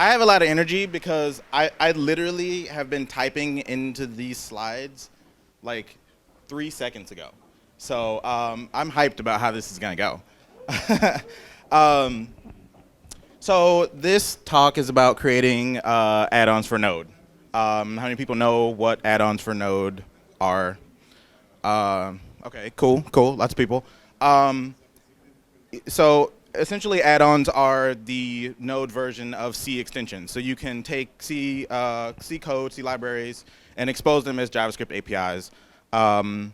I have a lot of energy because I literally have been typing into these slides like 3 seconds ago. So I'm hyped about how this is going to go. um, so this talk is about creating add-ons for Node. How many people know what add-ons for Node are? Okay, cool, lots of people. Um, so essentially add-ons are the Node version of C extensions. So you can take C code, C libraries, and expose them as JavaScript APIs. I'm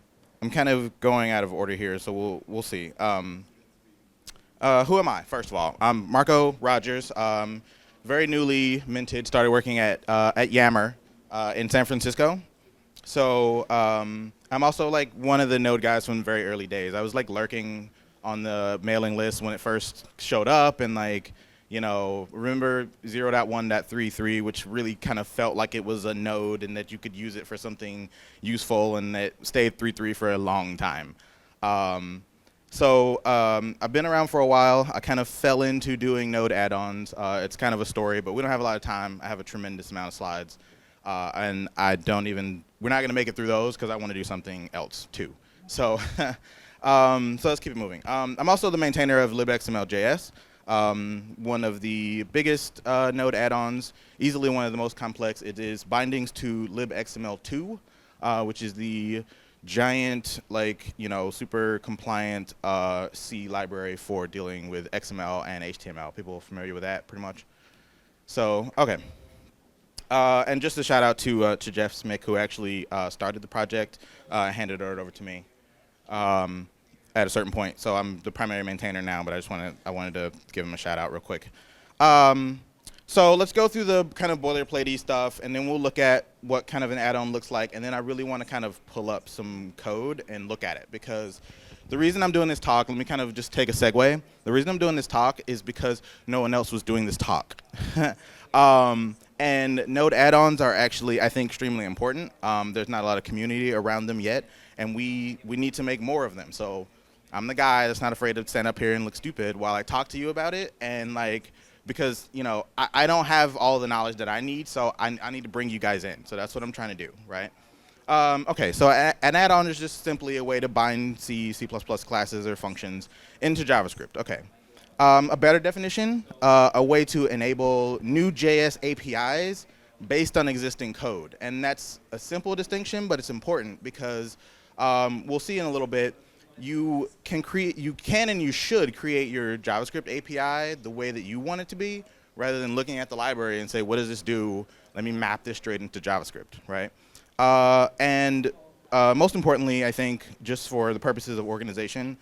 kind of going out of order here, so we'll see. Who am I, first of all? I'm Marco Rogers, very newly minted, started working at Yammer in San Francisco. So I'm also like one of the Node guys from very early days. I was like lurking on the mailing list when it first showed up, and like, remember 0.1.33, which really kind of felt like it was a node and that you could use it for something useful, and it stayed 3.3 for a long time. I've been around for a while. I kind of fell into doing Node add-ons. It's kind of a story, but we don't have a lot of time. I have a tremendous amount of slides, and we're not going to make it through those because I want to do something else too. So. So let's keep it moving. I'm also the maintainer of libxml.js, one of the biggest Node add-ons, easily one of the most complex. It is bindings to libxml2, which is the giant, super compliant C library for dealing with XML and HTML. People familiar with that, pretty much? So, okay. And just a shout out to Jeff Smick, who actually started the project, handed it over to me. At a certain point, so I'm the primary maintainer now, but I wanted to give him a shout out real quick. So let's go through the kind of boilerplatey stuff, and then we'll look at what kind of an add-on looks like, and then I really want to kind of pull up some code and look at it, because the reason I'm doing this talk, let me kind of just take a segue. The reason I'm doing this talk is because no one else was doing this talk. And Node add-ons are actually, I think, extremely important. There's not a lot of community around them yet, and we need to make more of them. So I'm the guy that's not afraid to stand up here and look stupid while I talk to you about it, and because I don't have all the knowledge that I need, so I need to bring you guys in. So that's what I'm trying to do, right? Okay, so an add-on is just simply a way to bind C++ classes or functions into JavaScript. Okay. A better definition, a way to enable new JS APIs based on existing code. And that's a simple distinction, but it's important because we'll see in a little bit, you can and you should create your JavaScript API the way that you want it to be, rather than looking at the library and say, what does this do? Let me map this straight into JavaScript, right? And most importantly, I think, just for the purposes of organization,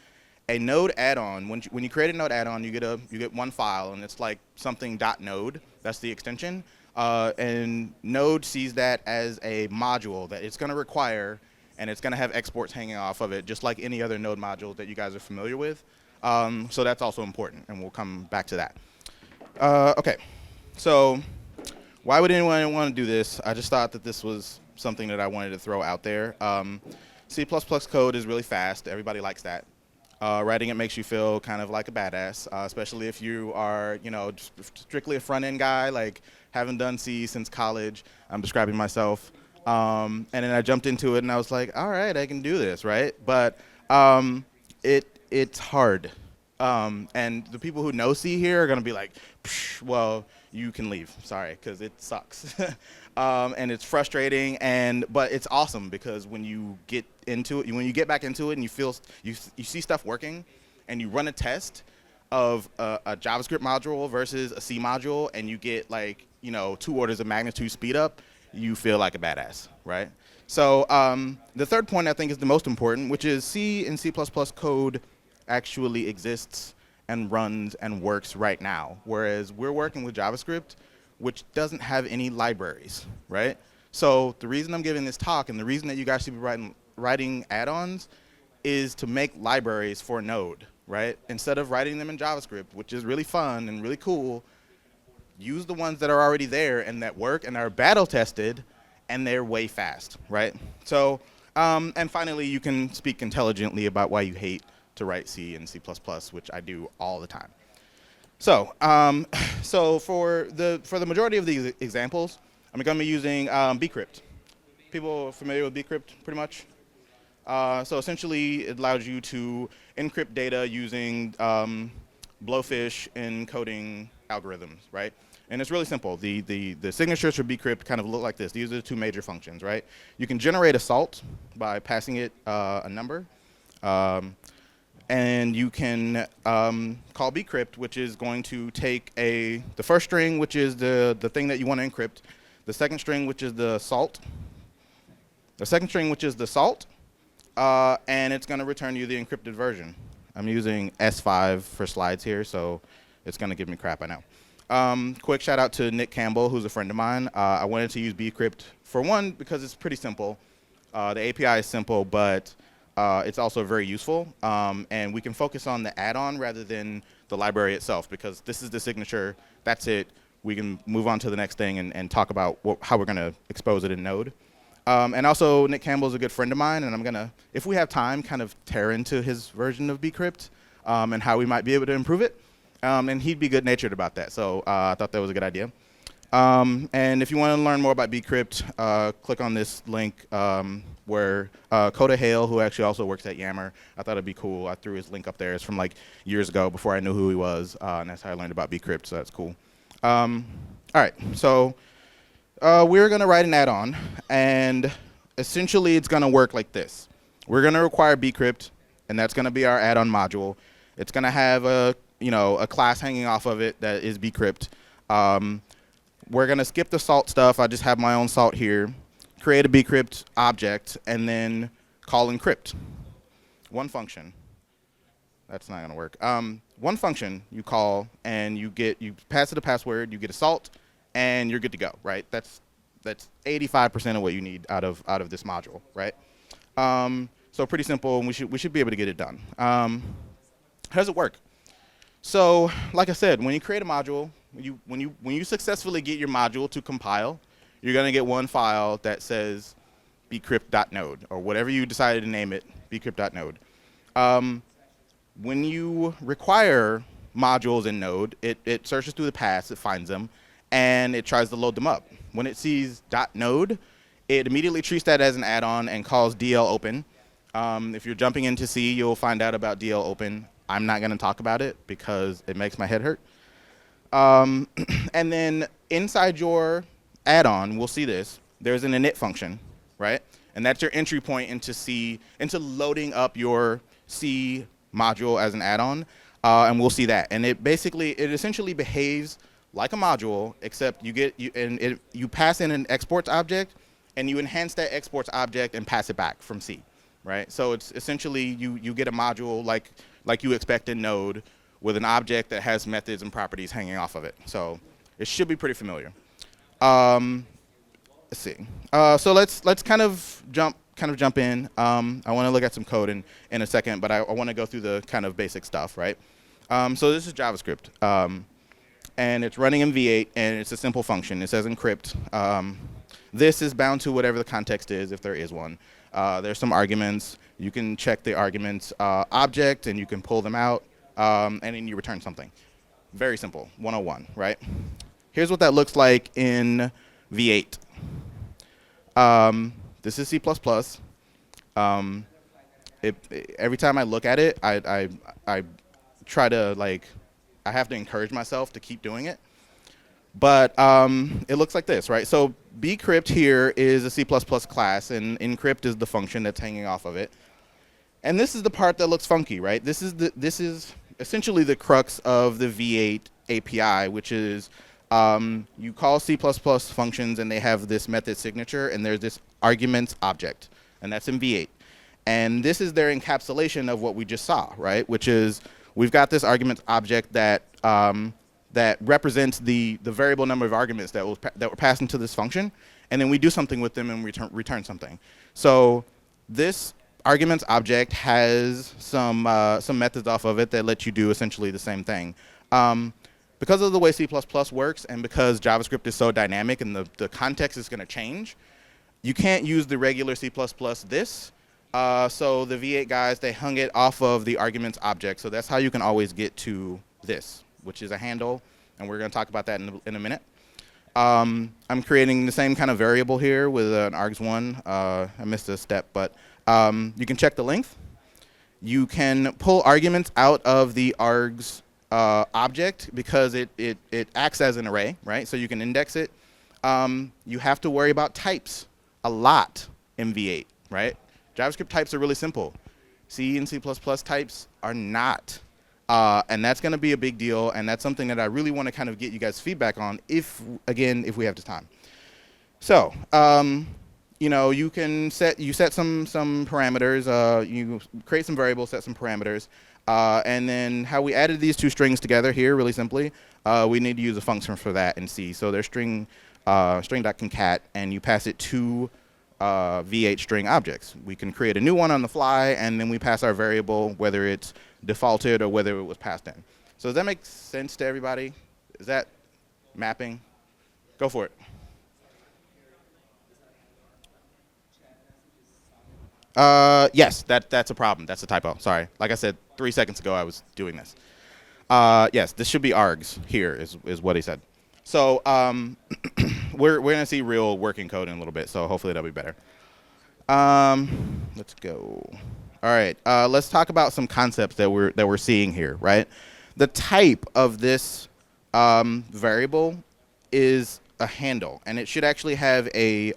a Node add-on, when you create a Node add-on, you get one file, and it's like something .node. That's the extension. And Node sees that as a module that it's going to require, and it's going to have exports hanging off of it, just like any other Node module that you guys are familiar with. So that's also important, and we'll come back to that. Okay, so why would anyone want to do this? I just thought that this was something that I wanted to throw out there. C++ code is really fast. Everybody likes that. Writing it makes you feel kind of like a badass, especially if you are, strictly a front-end guy, like haven't done C since college. I'm describing myself. And then I jumped into it, and I was like, all right, I can do this, right? But it's hard. And the people who know C here are going to be like, well, you can leave. Sorry, because it sucks. And it's frustrating, but it's awesome because when you get into it, when you get back into it and you see stuff working, and you run a test of a JavaScript module versus a C module, and you get 2 orders of magnitude speed up, you feel like a badass, right? So the third point I think is the most important, which is C and C++ code actually exists and runs and works right now, whereas we're working with JavaScript, which doesn't have any libraries, right? So the reason I'm giving this talk and the reason that you guys should be writing add-ons is to make libraries for Node, right? Instead of writing them in JavaScript, which is really fun and really cool, use the ones that are already there and that work and are battle tested, and they're way fast, right? So, and finally, you can speak intelligently about why you hate to write C and C++, which I do all the time. So for the majority of these examples, I'm going to be using Bcrypt. People familiar with Bcrypt, pretty much? So essentially, it allows you to encrypt data using blowfish encoding algorithms, right? And it's really simple. The signatures for Bcrypt kind of look like this. These are the two major functions, right? You can generate a salt by passing it a number. And you can call Bcrypt, which is going to take the first string, which is the thing that you want to encrypt, the second string, which is the salt, and it's going to return you the encrypted version. I'm using S5 for slides here, so it's going to give me crap, I know. Quick shout out to Nick Campbell, who's a friend of mine. I wanted to use Bcrypt for one, because it's pretty simple. The API is simple, but it's also very useful. And we can focus on the add-on rather than the library itself, because this is the signature, that's it. We can move on to the next thing and talk about how we're going to expose it in Node. And also, Nick Campbell is a good friend of mine, and I'm going to, if we have time, kind of tear into his version of Bcrypt and how we might be able to improve it. And he'd be good-natured about that, so I thought that was a good idea. And if you want to learn more about Bcrypt, click on this link where Coda Hale, who actually also works at Yammer, I thought it'd be cool. I threw his link up there. It's from like years ago before I knew who he was, and that's how I learned about Bcrypt, so that's cool. All right, so we're going to write an add-on, and essentially it's going to work like this. We're going to require Bcrypt, and that's going to be our add-on module. It's going to have a class hanging off of it that is Bcrypt. We're going to skip the salt stuff. I just have my own salt here. Create a Bcrypt object, and then call encrypt. One function. That's not going to work. One function you call, and you pass it a password, you get a salt, and you're good to go, right? That's 85% of what you need out of this module, right? So pretty simple, and we should be able to get it done. How does it work? So, like I said, when you create a module, when you successfully get your module to compile, you're going to get one file that says bcrypt.node, or whatever you decided to name it, bcrypt.node. When you require modules in Node, it searches through the paths, it finds them, and it tries to load them up. When it sees .node, it immediately treats that as an add-on and calls DL open. If you're jumping into C, you'll find out about DL open. I'm not going to talk about it because it makes my head hurt. And then inside your add-on, we'll see this. There's an init function, right? And that's your entry point into C, into loading up your C module as an add-on. And we'll see that. And it essentially behaves like a module, except you pass in an exports object, and you enhance that exports object and pass it back from C, right? So it's essentially you get a module like you expect in Node with an object that has methods and properties hanging off of it. So it should be pretty familiar. Let's see. So let's kind of jump in. I want to look at some code in a second, but I want to go through the kind of basic stuff, right? So this is JavaScript. And it's running in V8, and it's a simple function. It says encrypt. This is bound to whatever the context is, if there is one. There's some arguments. You can check the arguments object, and you can pull them out, and then you return something. Very simple, 101, right? Here's what that looks like in V8. This is C++. Every time I look at it, I try to I have to encourage myself to keep doing it. But it looks like this, right? So Bcrypt here is a C++ class, and encrypt is the function that's hanging off of it. And this is the part that looks funky, right? This is essentially the crux of the V8 API, which is you call C++ functions, and they have this method signature, and there's this arguments object, and that's in V8. And this is their encapsulation of what we just saw, right? Which is we've got this arguments object that represents the variable number of arguments that were passed into this function, and then we do something with them and return something. So this arguments object has some methods off of it that let you do essentially the same thing. Because of the way C++ works, and because JavaScript is so dynamic and the context is going to change, you can't use the regular C++ this. So the V8 guys, they hung it off of the arguments object. So that's how you can always get to this, which is a handle, and we're going to talk about that in a minute. I'm creating the same kind of variable here with an args1. I missed a step, but you can check the length. You can pull arguments out of the args object because it acts as an array, right? So you can index it. You have to worry about types a lot in V8, right? JavaScript types are really simple. C and C++ types are not. And that's going to be a big deal, and that's something that I really want to kind of get you guys feedback on if we have the time. So, you know, you set some parameters, you create some variables, set some parameters, and then how we added these two strings together here, really simply, we need to use a function for that in C. So there's string.concat, and you pass it to V8 string objects. We can create a new one on the fly, and then we pass our variable, whether it's defaulted or whether it was passed in. So does that make sense to everybody? Is that mapping? Go for it. Yes, that's a problem. That's a typo. Sorry. Like I said 3 seconds ago, I was doing this. Yes, this should be args here is what he said. So we're going to see real working code in a little bit, so hopefully that'll be better. Let's go. All right, let's talk about some concepts that we're seeing here, right? The type of this variable is a handle, and it should actually have a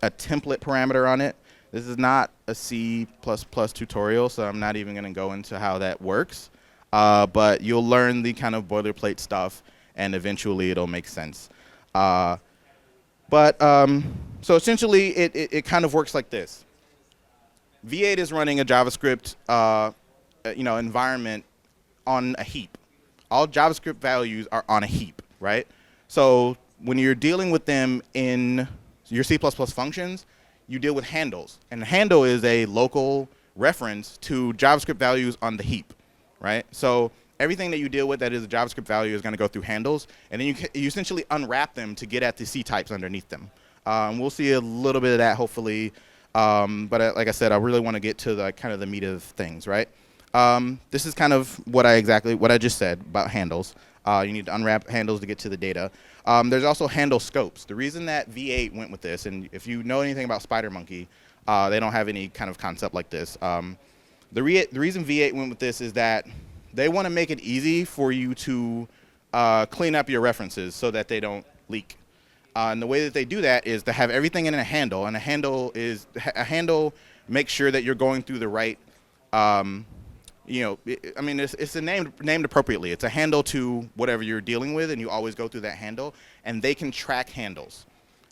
template parameter on it. This is not a C++ tutorial, so I'm not even going to go into how that works. But you'll learn the kind of boilerplate stuff, and eventually it'll make sense. So essentially, it kind of works like this. V8 is running a JavaScript environment on a heap. All JavaScript values are on a heap, right? So when you're dealing with them in your C++ functions, you deal with handles. And a handle is a local reference to JavaScript values on the heap, right? So everything that you deal with that is a JavaScript value is going to go through handles, and then you essentially unwrap them to get at the C types underneath them. We'll see a little bit of that, hopefully. But like I said, I really want to get to the kind of the meat of things, right? This is kind of what I just said about handles. You need to unwrap handles to get to the data. There's also handle scopes. The reason that V8 went with this, and if you know anything about SpiderMonkey, they don't have any kind of concept like this. The reason V8 went with this is that they want to make it easy for you to clean up your references so that they don't leak. And the way that they do that is to have everything in a handle, and a handle makes sure that you're going through the right. It's named appropriately. It's a handle to whatever you're dealing with, and you always go through that handle. And they can track handles,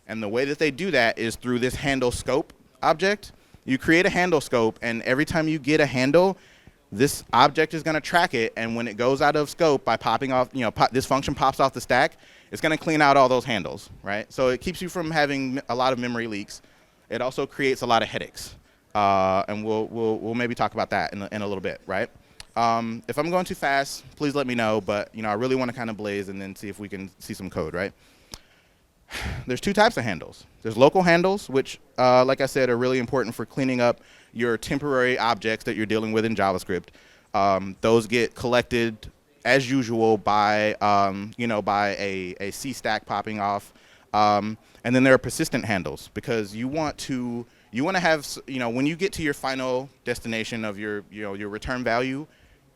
and the way that they do that is through this handle scope object. You create a handle scope, and every time you get a handle, this object is going to track it, and when it goes out of scope by popping off, this function pops off the stack, it's going to clean out all those handles, right? So it keeps you from having a lot of memory leaks. It also creates a lot of headaches, and we'll maybe talk about that in a little bit, right? If I'm going too fast, please let me know, but I really want to kind of blaze and then see if we can see some code, right? There's two types of handles. There's local handles, which, like I said, are really important for cleaning up your temporary objects that you're dealing with in JavaScript. Those get collected as usual by a C stack popping off, and then there are persistent handles because you want to have when you get to your final destination of your return value,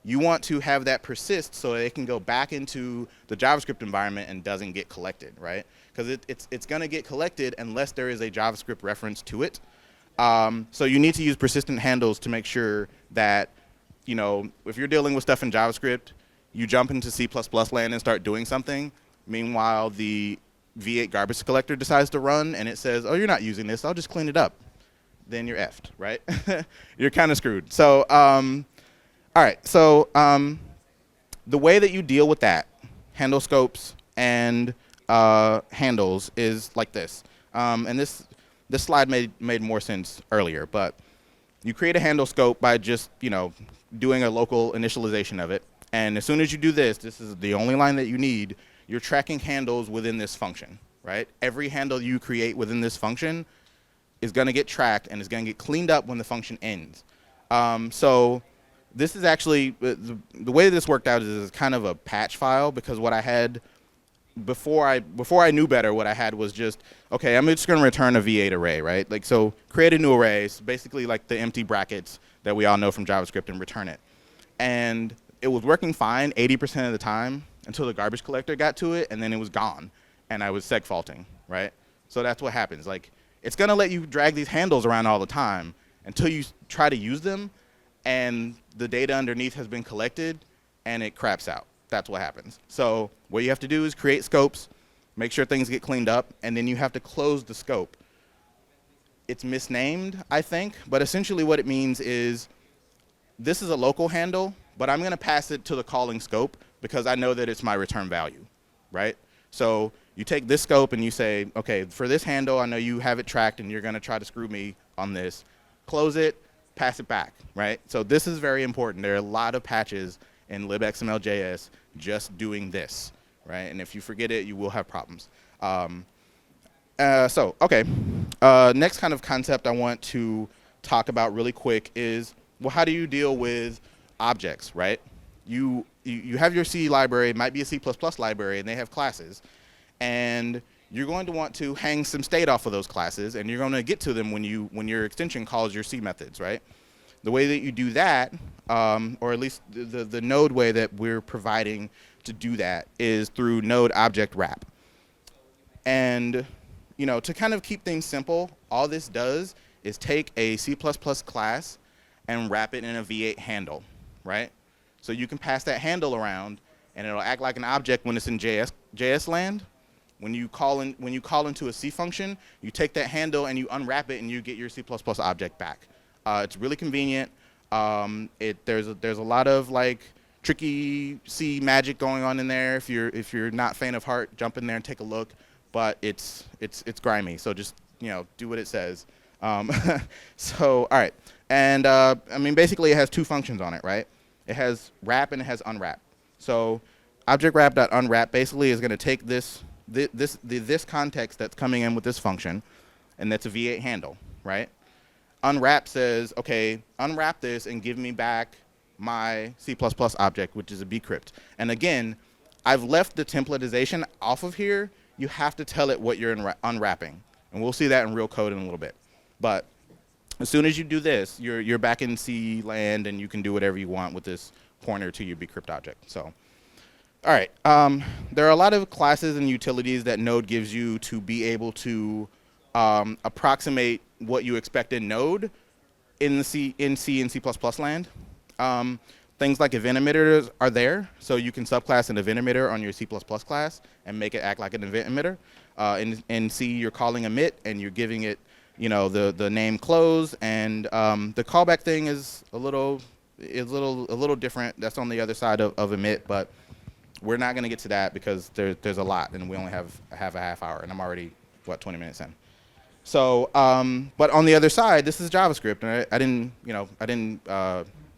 you want to have that persist so it can go back into the JavaScript environment and doesn't get collected, right? Because it's going to get collected unless there is a JavaScript reference to it. So you need to use persistent handles to make sure that, if you're dealing with stuff in JavaScript, you jump into C++ land and start doing something. Meanwhile, the V8 garbage collector decides to run, and it says, oh, you're not using this. I'll just clean it up. Then you're effed, right? You're kind of screwed. So, all right. So the way that you deal with that, handle scopes and handles, is like this. And this slide made more sense earlier, but you create a handle scope by just doing a local initialization of it. And as soon as you do this is the only line that you need. You're tracking handles within this function, right? Every handle you create within this function is going to get tracked and is going to get cleaned up when the function ends. So this is actually, the way this worked out is kind of a patch file, because what I had before I knew better, what I had was just, okay, I'm just going to return a V8 array, right? Like, so create a new array, it's basically like the empty brackets that we all know from JavaScript, and return it. And it was working fine 80% of the time until the garbage collector got to it, and then it was gone, and I was seg faulting, right? So that's what happens. Like, it's going to let you drag these handles around all the time until you try to use them, and the data underneath has been collected, and it craps out. That's what happens. So what you have to do is create scopes, make sure things get cleaned up, and then you have to close the scope. It's misnamed, I think, but essentially what it means is this is a local handle, but I'm going to pass it to the calling scope because I know that it's my return value, right? So you take this scope and you say, okay, for this handle, I know you have it tracked and you're going to try to screw me on this. Close it, pass it back, right? So this is very important. There are a lot of patches in libxml.js just doing this, right? And if you forget it, you will have problems. Okay. Next kind of concept I want to talk about really quick is, well, how do you deal with objects, right? You have your C library, it might be a C++ library, and they have classes. And you're going to want to hang some state off of those classes, and you're going to get to them when your extension calls your C methods, right? The way that you do that, or at least the Node way that we're providing to do that, is through Node Object Wrap. And to kind of keep things simple, all this does is take a C++ class and wrap it in a V8 handle, right? So you can pass that handle around, and it'll act like an object when it's in JS land. When you call into a C function, you take that handle and you unwrap it, and you get your C++ object back. It's really convenient. There's a lot of like tricky C magic going on in there. If you're not faint of heart, jump in there and take a look. But it's grimy, so just do what it says. So all right, and I mean basically it has two functions on it, right? It has wrap and it has unwrap. So object wrap.unwrap basically is going to take this context that's coming in with this function, and that's a V8 handle, right? Unwrap says, okay, unwrap this and give me back my C++ object, which is a Bcrypt. And again, I've left the templatization off of here. You have to tell it what you're unwrapping. And we'll see that in real code in a little bit. But as soon as you do this, you're back in C land, and you can do whatever you want with this pointer to your Bcrypt object. So, all right. There are a lot of classes and utilities that Node gives you to be able to approximate what you expect in Node in C and C++ land. Things like event emitters are there, so you can subclass an event emitter on your C++ class and make it act like an event emitter. In C, you're calling emit, and you're giving it, the name close, and the callback thing is a little different. That's on the other side of emit, but we're not going to get to that because there's a lot, and we only have a half hour, and I'm already 20 minutes in. So, but on the other side, this is JavaScript, and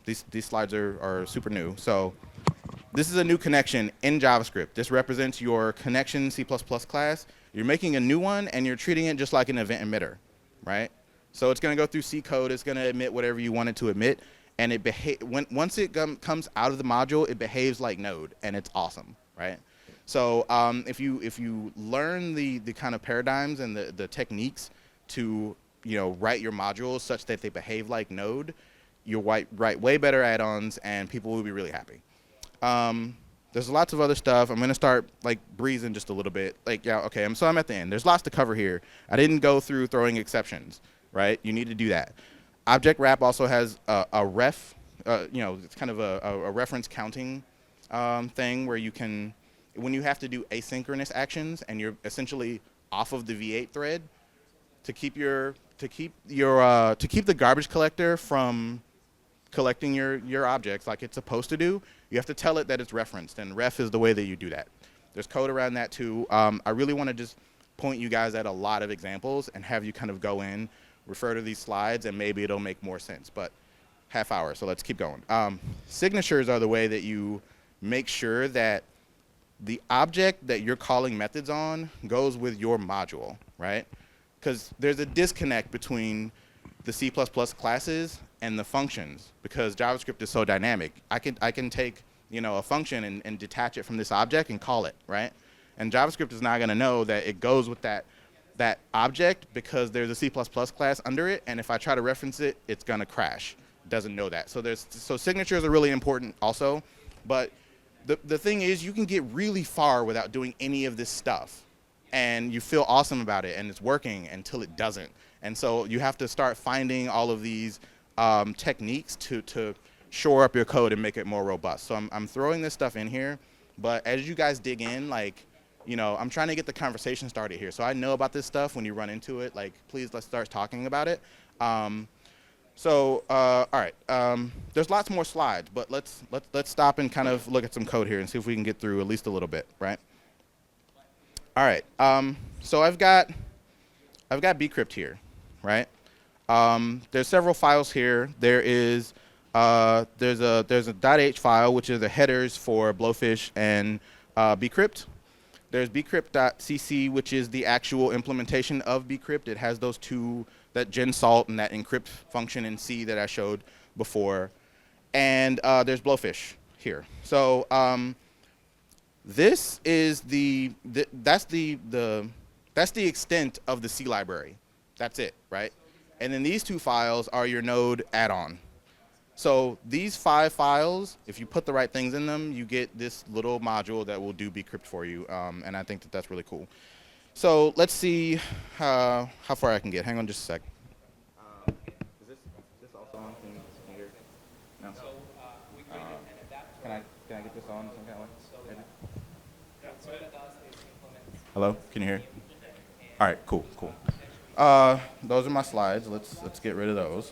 these slides are super new. So this is a new connection in JavaScript. This represents your connection C++ class. You're making a new one, and you're treating it just like an event emitter, right? So it's going to go through C code. It's going to emit whatever you want it to emit, and once it comes out of the module, it behaves like Node, and it's awesome, right? So if you learn the kind of paradigms and the techniques to write your modules such that they behave like Node, you'll write way better add-ons, and people will be really happy. There's lots of other stuff. I'm going to start breezing just a little bit. So I'm at the end. There's lots to cover here. I didn't go through throwing exceptions, right? You need to do that. Object wrap also has a ref. It's kind of a reference counting thing where you can, when you have to do asynchronous actions and you're essentially off of the V8 thread, to keep the garbage collector from collecting your objects like it's supposed to do, you have to tell it that it's referenced, and ref is the way that you do that. There's code around that too. I really want to just point you guys at a lot of examples and have you kind of go in, refer to these slides, and maybe it'll make more sense. But half hour, so let's keep going. Signatures are the way that you make sure that the object that you're calling methods on goes with your module, right? Because there's a disconnect between the C++ classes and the functions, because JavaScript is so dynamic. I can take, you know, a function and detach it from this object and call it, right? And JavaScript is not going to know that it goes with that object because there's a C++ class under it, and if I try to reference it, it's going to crash. It doesn't know that. So signatures are really important also, but the thing is, you can get really far without doing any of this stuff, and you feel awesome about it, and it's working until it doesn't. And so you have to start finding all of these techniques to shore up your code and make it more robust. So I'm throwing this stuff in here, but as you guys dig in, like, you know, I'm trying to get the conversation started here. So I know about this stuff. When you run into it, like, please let's start talking about it. All right, there's lots more slides, but let's stop and kind of look at some code here and see if we can get through at least a little bit, right? All right, so I've got Bcrypt here, right? There's several files here. There's a .h file, which is the headers for Blowfish and Bcrypt. There's bcrypt.cc, which is the actual implementation of Bcrypt. It has those two, that gensalt and that encrypt function in C that I showed before. And there's Blowfish here. So this is that's the extent of the C library. That's it, right? And then these two files are your Node Addon. So these 5 files, if you put the right things in them, you get this little module that will do Bcrypt for you, and I think that's really cool. So let's see how far I can get. Hang on just a sec. Is this also on? Can you hear? No. Can I get this on some kind of way? Hello? Can you hear? All right. Cool. Those are my slides. Let's get rid of those.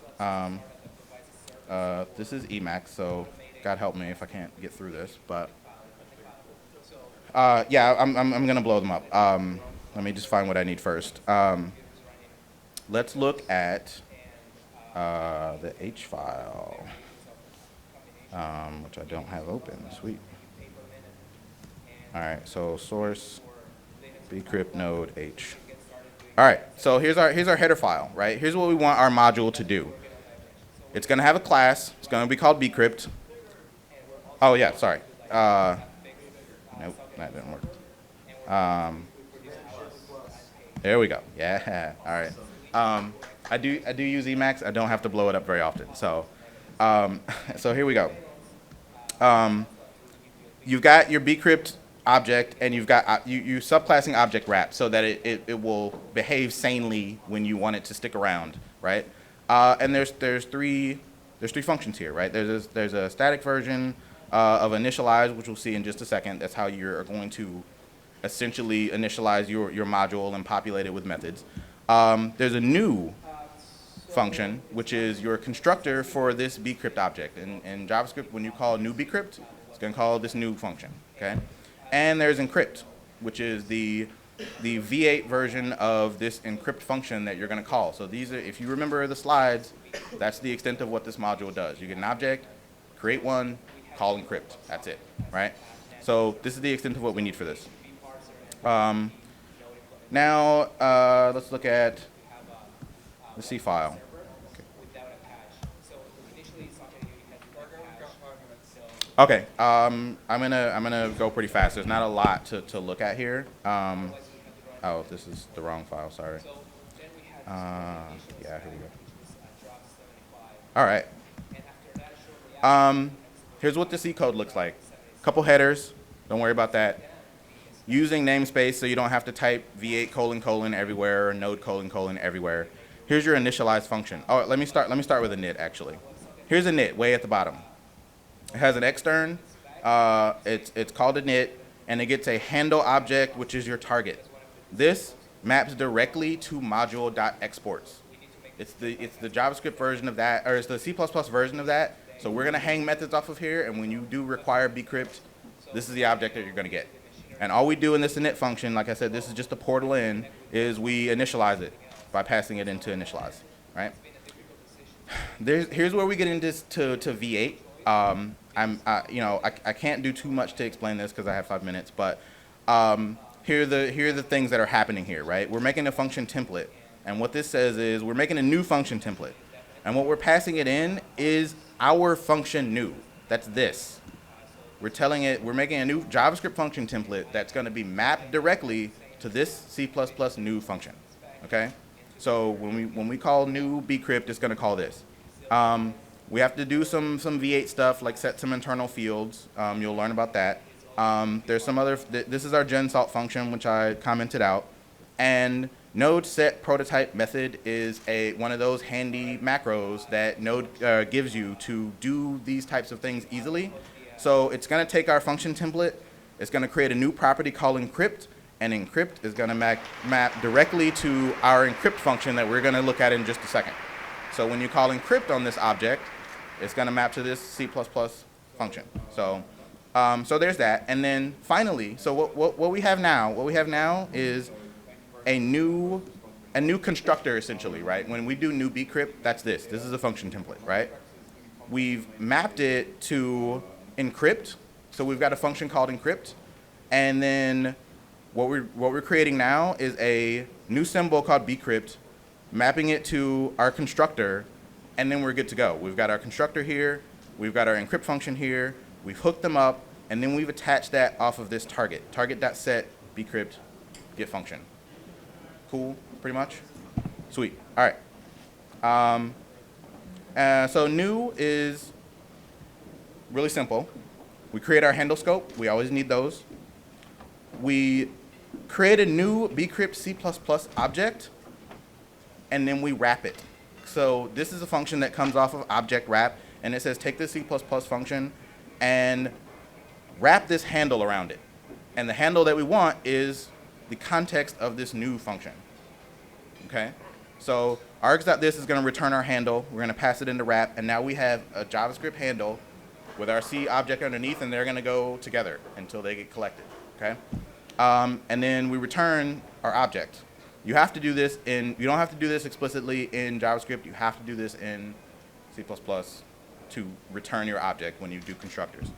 This is Emacs, so God help me if I can't get through this. But yeah, I'm gonna blow them up. Let me just find what I need first. Let's look at the H file, which I don't have open. Sweet. All right, so source bcrypt node H. All right, so here's our header file, right? Here's what we want our module to do. It's going to have a class. It's going to be called Bcrypt. Oh, yeah, sorry. Nope, that didn't work. There we go. Yeah, all right. I do use Emacs. I don't have to blow it up very often. So, so here we go. You've got your Bcrypt object, and you've got you subclassing object wrap so that it will behave sanely when you want it to stick around, right? And there's three functions here, right? There's a static version of initialize, which we'll see in just a second. That's how you're going to essentially initialize your module and populate it with methods. There's a new function, which is your constructor for this Bcrypt object. In JavaScript, when you call new Bcrypt, it's going to call this new function, okay? And there's encrypt, which is the V8 version of this encrypt function that you're going to call. So these are, if you remember the slides, that's the extent of what this module does. You get an object, create one, call encrypt. That's it, right? So this is the extent of what we need for this. Now let's look at the C file. Okay, I'm gonna go pretty fast. There's not a lot to look at here. Oh, this is the wrong file. Sorry. Yeah, here we go. All right. Here's what the C code looks like. Couple headers. Don't worry about that. Using namespace so you don't have to type v8 : everywhere or node : everywhere. Here's your initialize function. Oh, let me start with a init actually. Here's a init way at the bottom. It has an extern. It's called init, and it gets a handle object, which is your target. This maps directly to module.exports. It's the JavaScript version of that, or it's the C++ version of that. So we're gonna hang methods off of here, and when you do require Bcrypt, this is the object that you're gonna get. And all we do in this init function, like I said, this is just a portal in, is we initialize it by passing it into initialize, right? Here's where we get into to V8. I can't do too much to explain this because I have 5 minutes, but here are the things that are happening here, right? We're making a function template, And what this says is we're making a new function template. And what we're passing it in is our function new. That's this. We're telling it, we're making a new JavaScript function template that's going to be mapped directly to this C++ new function. Okay? So when we call new Bcrypt, it's going to call this. We have to do some V8 stuff, like set some internal fields. You'll learn about that. There's some other, this is our gensalt function, which I commented out. And Node set prototype method is one of those handy macros that Node gives you to do these types of things easily. So it's going to take our function template. It's going to create a new property called encrypt. And encrypt is going to map directly to our encrypt function that we're going to look at in just a second. So when you call encrypt on this object, it's going to map to this C++ function. So there's that. And then finally, so what we have now is a new constructor, essentially, right? When we do new Bcrypt, that's this. This is a function template, right? We've mapped it to encrypt. So we've got a function called encrypt. And then what we're creating now is a new symbol called Bcrypt, mapping it to our constructor, and then we're good to go. We've got our constructor here, we've got our encrypt function here, we've hooked them up, and then we've attached that off of this target.set Bcrypt get function. Cool, pretty much? Sweet, all right. So new is really simple. We create our handle scope, we always need those. We create a new Bcrypt C++ object, and then we wrap it. So this is a function that comes off of object wrap, and it says take this C++ function and wrap this handle around it. And the handle that we want is the context of this new function. Okay? So args.this is going to return our handle. We're going to pass it into wrap, and now we have a JavaScript handle with our C object underneath, and they're going to go together until they get collected. Okay? And then we return our object. You have to do this you don't have to do this explicitly in JavaScript. You have to do this in C++ to return your object when you do constructors.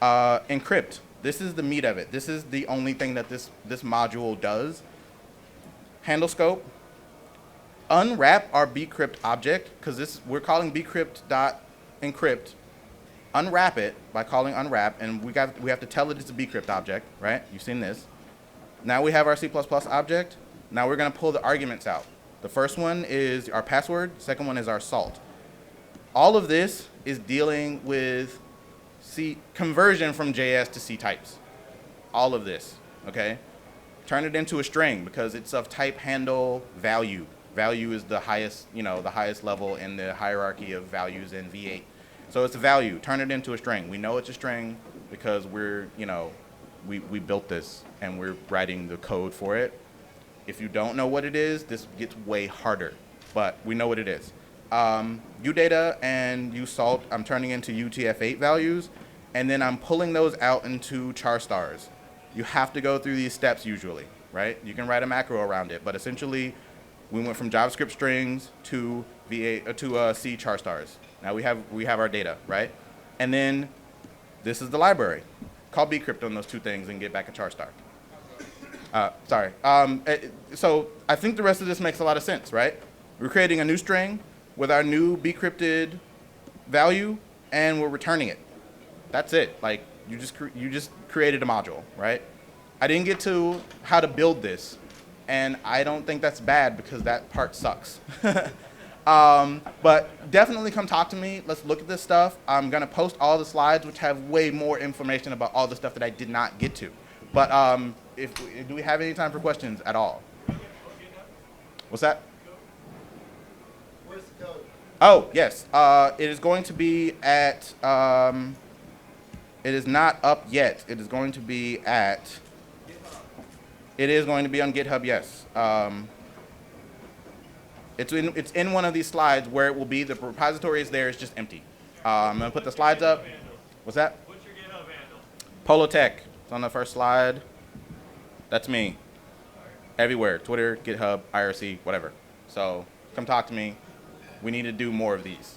Encrypt. This is the meat of it. This is the only thing that this module does. Handle scope. Unwrap our Bcrypt object, because we're calling Bcrypt.encrypt. Unwrap it by calling unwrap, and we have to tell it it's a Bcrypt object, right? You've seen this. Now we have our C++ object. Now we're going to pull the arguments out. The first one is our password. Second one is our salt. All of this is dealing with conversion from JS to C types. All of this, okay? Turn it into a string because it's of type handle value. Value is the highest, the highest level in the hierarchy of values in V8. So it's a value. Turn it into a string. We know it's a string because we built this and we're writing the code for it. If you don't know what it is, this gets way harder, but we know what it is. UData and USalt, I'm turning into UTF-8 values, and then I'm pulling those out into char stars. You have to go through these steps usually, right? You can write a macro around it, but essentially, we went from JavaScript strings to C char stars. Now we have our data, right? And then this is the library. Call Bcrypt on those two things and get back a char star. Sorry. So I think the rest of this makes a lot of sense, right? We're creating a new string with our new Bcrypted value, and we're returning it. That's it. Like you just created a module, right? I didn't get to how to build this, and I don't think that's bad because that part sucks. But definitely come talk to me. Let's look at this stuff. I'm going to post all the slides, which have way more information about all the stuff that I did not get to. But do we have any time for questions at all? What's that? Where's the code? Oh, yes. It is going to be at, it is not up yet. It is going to be at, it is going to be on GitHub, yes. It's in one of these slides where it will be. The repository is there. It's just empty. I'm going to put the slides up. What's that? What's your GitHub handle? Polotech. It's on the first slide. That's me. Everywhere. Twitter, GitHub, IRC, whatever. So come talk to me. We need to do more of these.